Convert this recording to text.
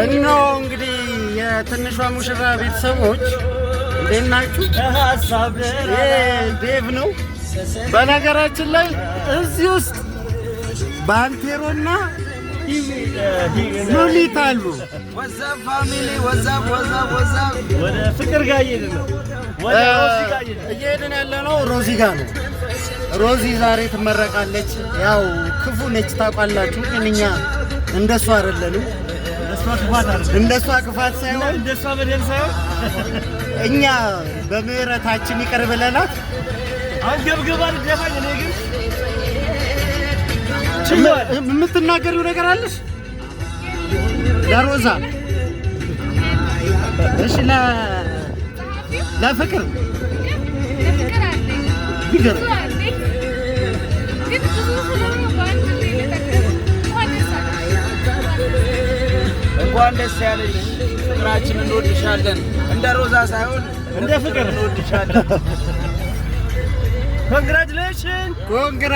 እነሆ እንግዲህ የትንሿ ሙሽራ ቤተሰቦች እንዴት ናችሁ? ዴቭ ነው። በነገራችን ላይ እዚህ ውስጥ ባንቴሮና ሉሊት አሉ። ወዛብ ፋሚሊ ወዛብ ወደ ፍቅር ጋር እየሄድን ያለነው ሮዚ ጋር ነው። ሮዚ ዛሬ ትመረቃለች። ያው ክፉ ነች ታውቃላችሁ፣ ግን እኛ እንደሷ አይደለንም። እንደሷ ክፋት ሳይሆን እንደሷ በደል ሳይሆን እኛ በምህረታችን ይቅር ብለናት አንገብገባ ልደፋኝ። እኔ ግን የምትናገሪው ነገር አለሽ ለሮዛ? እሺ ለፍቅር ይገር እንኳን ደስ ያለሽ። ፍቅራችን እንወድሻለን። እንደ ሮዛ ሳይሆን እንደ ፍቅር እንወድሻለን። ኮንግራቹሌሽን። ኮንግራ